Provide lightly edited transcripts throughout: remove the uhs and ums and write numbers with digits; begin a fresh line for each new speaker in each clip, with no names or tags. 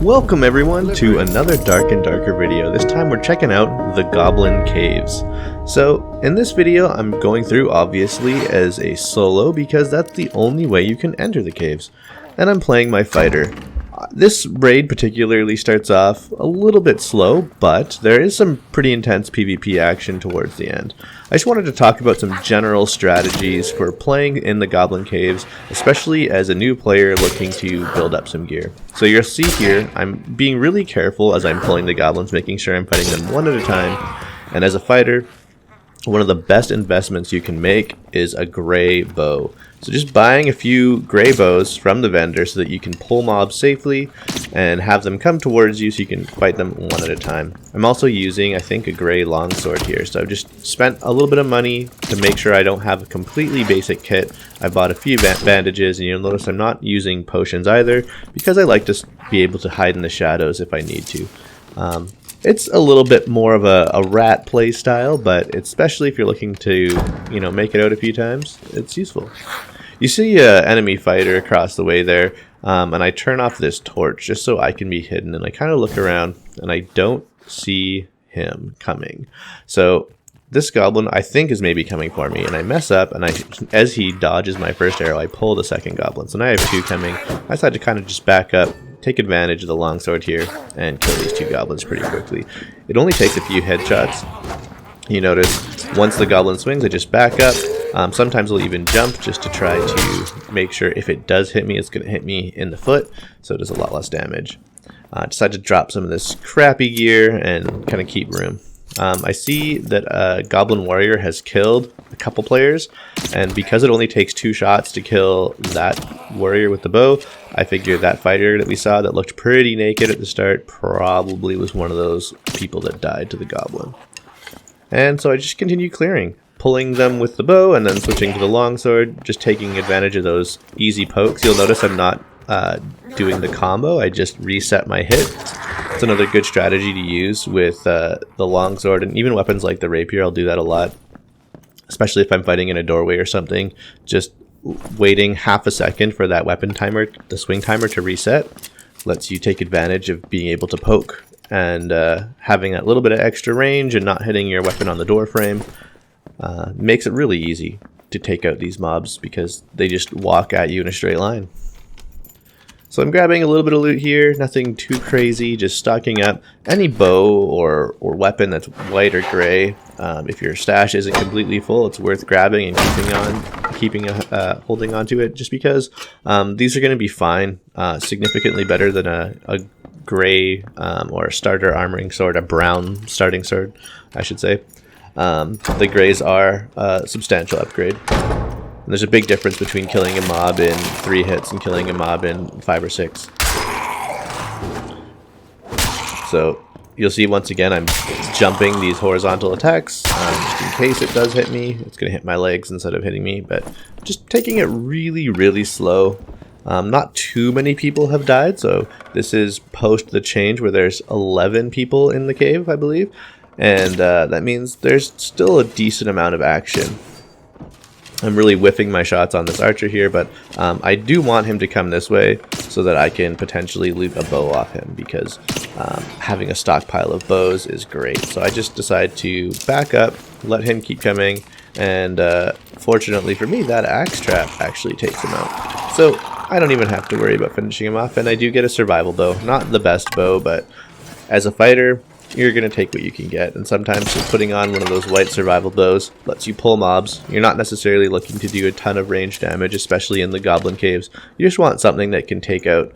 Welcome everyone to another Dark and Darker video. This time we're checking out the Goblin Caves. So in this video I'm going through obviously as a solo because that's the only way you can enter the caves. And I'm playing my fighter. This raid particularly starts off a little bit slow, but there is some pretty intense PvP action towards the end. I just wanted to talk about some general strategies for playing in the Goblin Caves, especially as a new player looking to build up some gear. So you'll see here, I'm being really careful as I'm pulling the goblins, making sure I'm fighting them one at a time. And as a fighter, one of the best investments you can make is a gray bow. So just buying a few gray bows from the vendor so that you can pull mobs safely and have them come towards you so you can fight them one at a time. I'm also using, I think, a gray longsword here. So I've just spent a little bit of money to make sure I don't have a completely basic kit. I bought a few bandages, and you'll notice I'm not using potions either because I like to be able to hide in the shadows if I need to. It's a little bit more of a rat play style, but especially if you're looking to, make it out a few times, it's useful. You see an enemy fighter across the way there, and I turn off this torch just so I can be hidden, and I kind of look around, and I don't see him coming. So this goblin, I think, is maybe coming for me, and I mess up, and as he dodges my first arrow, I pull the second goblin. So now I have two coming. I decided to kind of just back up, take advantage of the longsword here, and kill these two goblins pretty quickly. It only takes a few headshots. You notice once the goblin swings, I just back up. Sometimes I'll even jump just to try to make sure if it does hit me, it's going to hit me in the foot, so it does a lot less damage. Decided to drop some of this crappy gear and kind of keep room. I see that a Goblin Warrior has killed a couple players, and because it only takes 2 shots to kill that warrior with the bow, I figured that fighter that we saw that looked pretty naked at the start probably was one of those people that died to the goblin. And so I just continue clearing, pulling them with the bow and then switching to the longsword, just taking advantage of those easy pokes. You'll notice I'm not doing the combo, I just reset my hit. It's another good strategy to use with the longsword, and even weapons like the rapier. I'll do that a lot, especially if I'm fighting in a doorway or something. Just waiting half a second for that weapon timer, the swing timer, to reset lets you take advantage of being able to poke and having that little bit of extra range and not hitting your weapon on the door frame. Makes it really easy to take out these mobs because they just walk at you in a straight line. So I'm grabbing a little bit of loot here, nothing too crazy, just stocking up any bow or weapon that's white or gray. If your stash isn't completely full, it's worth grabbing and holding on to it, just because these are going to be fine, significantly better than a gray or a starter armoring sword, a brown starting sword, I should say. The grays are a substantial upgrade. And there's a big difference between killing a mob in 3 hits and killing a mob in 5 or 6. So you'll see once again I'm jumping these horizontal attacks just in case it does hit me. It's going to hit my legs instead of hitting me, but just taking it really, really slow. Not too many people have died, so this is post the change where there's 11 people in the cave, I believe. And that means there's still a decent amount of action. I'm really whiffing my shots on this archer here, but I do want him to come this way so that I can potentially loot a bow off him, because having a stockpile of bows is great. So I just decide to back up, let him keep coming, and fortunately for me, that axe trap actually takes him out. So I don't even have to worry about finishing him off, and I do get a survival bow. Not the best bow, but as a fighter, you're going to take what you can get, and sometimes just putting on one of those white survival bows lets you pull mobs. You're not necessarily looking to do a ton of range damage, especially in the Goblin Caves. You just want something that can take out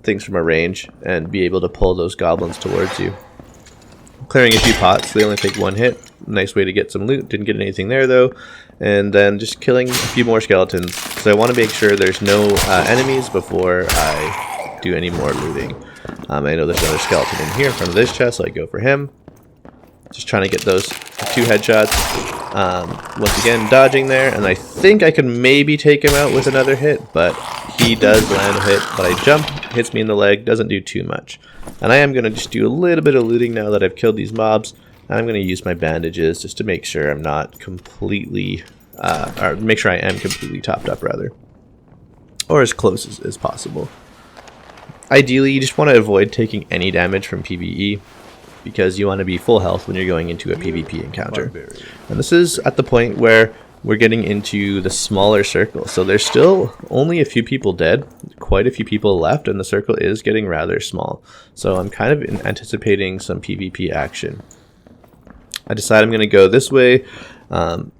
things from a range and be able to pull those goblins towards you. Clearing a few pots, they only take 1 hit. Nice way to get some loot. Didn't get anything there though. And then just killing a few more skeletons. So I want to make sure there's no enemies before I do any more looting. I know there's another skeleton in here in front of this chest, so I go for him. Just trying to get those 2 headshots. Once again, dodging there, and I think I can maybe take him out with another hit, but he does land a hit. But I jump, hits me in the leg, doesn't do too much. And I am going to just do a little bit of looting now that I've killed these mobs. And I'm going to use my bandages just to make sure I'm not completely, or make sure I am completely topped up, rather. Or as close as possible. Ideally, you just want to avoid taking any damage from PvE, because you want to be full health when you're going into a PvP encounter. And this is at the point where we're getting into the smaller circle, so there's still only a few people dead, quite a few people left, and the circle is getting rather small. So I'm kind of anticipating some PvP action. I decide I'm going to go this way,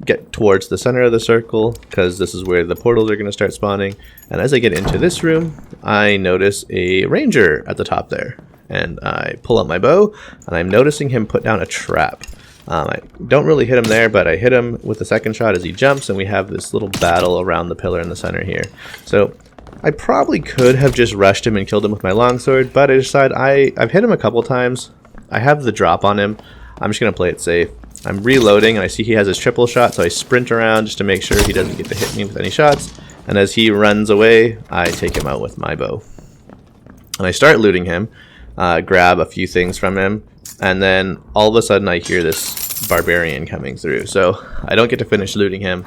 get towards the center of the circle, because this is where the portals are going to start spawning. And as I get into this room, I notice a ranger at the top there. And I pull out my bow, and I'm noticing him put down a trap. I don't really hit him there, but I hit him with the second shot as he jumps, and we have this little battle around the pillar in the center here. So I probably could have just rushed him and killed him with my longsword, but I decide I've hit him a couple times. I have the drop on him. I'm just going to play it safe. I'm reloading, and I see he has his triple shot, so I sprint around just to make sure he doesn't get to hit me with any shots. And as he runs away, I take him out with my bow. And I start looting him, grab a few things from him, and then all of a sudden I hear this barbarian coming through. So I don't get to finish looting him,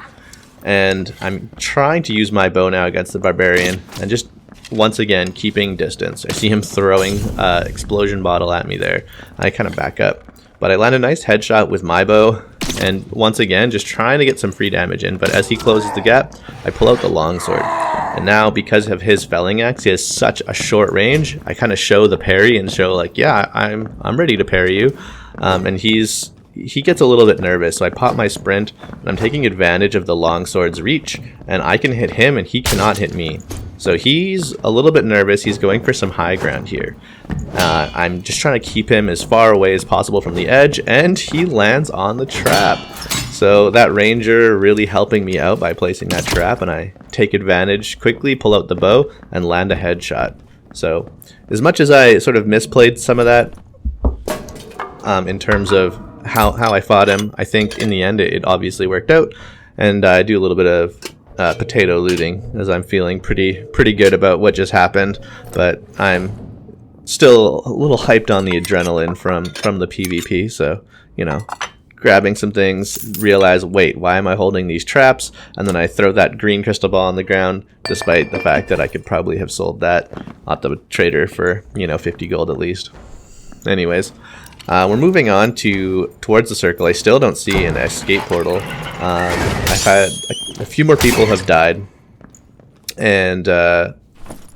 and I'm trying to use my bow now against the barbarian, and just once again keeping distance. I see him throwing an explosion bottle at me there. I kind of back up, but I land a nice headshot with my bow, and once again just trying to get some free damage in. But as he closes the gap, I pull out the longsword, and now because of his felling axe, he has such a short range. I kind of show the parry and show like, yeah, I'm ready to parry you, and he gets a little bit nervous, so I pop my sprint, and I'm taking advantage of the longsword's reach, and I can hit him and he cannot hit me. So he's a little bit nervous. He's going for some high ground here. I'm just trying to keep him as far away as possible from the edge, and he lands on the trap. So that ranger really helping me out by placing that trap, and I take advantage, quickly pull out the bow, and land a headshot. So as much as I sort of misplayed some of that in terms of how I fought him, I think in the end it obviously worked out, and I do a little bit of potato looting as I'm feeling pretty good about what just happened, but I'm still a little hyped on the adrenaline from the PvP. So, you know, grabbing some things, realize, wait, why am I holding these traps? And then I throw that green crystal ball on the ground, despite the fact that I could probably have sold that at the trader for, you know, 50 gold at least. Anyways, we're moving on towards the circle. I still don't see an escape portal. I've had a few more people have died, and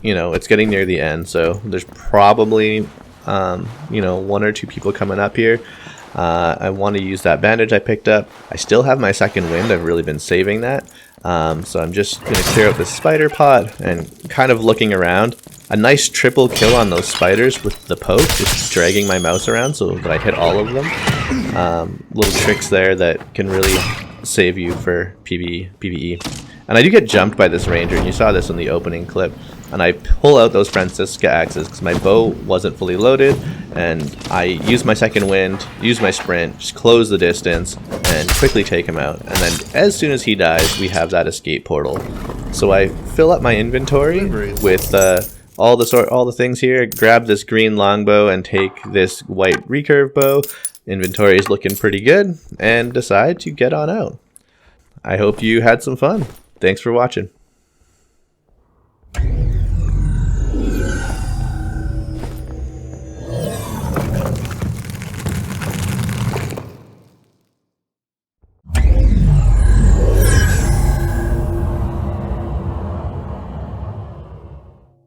you know, it's getting near the end, so there's probably you know, 1 or 2 people coming up here. I want to use that bandage I picked up. I still have my second wind. I've really been saving that. So I'm just going to clear out this spider pot and kind of looking around. A nice triple kill on those spiders with the poke, just dragging my mouse around so that I hit all of them. Little tricks there that can really save you for PvE. And I do get jumped by this ranger, and you saw this in the opening clip. And I pull out those Francisca axes because my bow wasn't fully loaded, and I use my second wind, use my sprint, just close the distance, and quickly take him out. And then as soon as he dies, we have that escape portal. So I fill up my inventory with all the things here, grab this green longbow and take this white recurve bow. Inventory is looking pretty good, and decide to get on out. I hope you had some fun. Thanks for watching.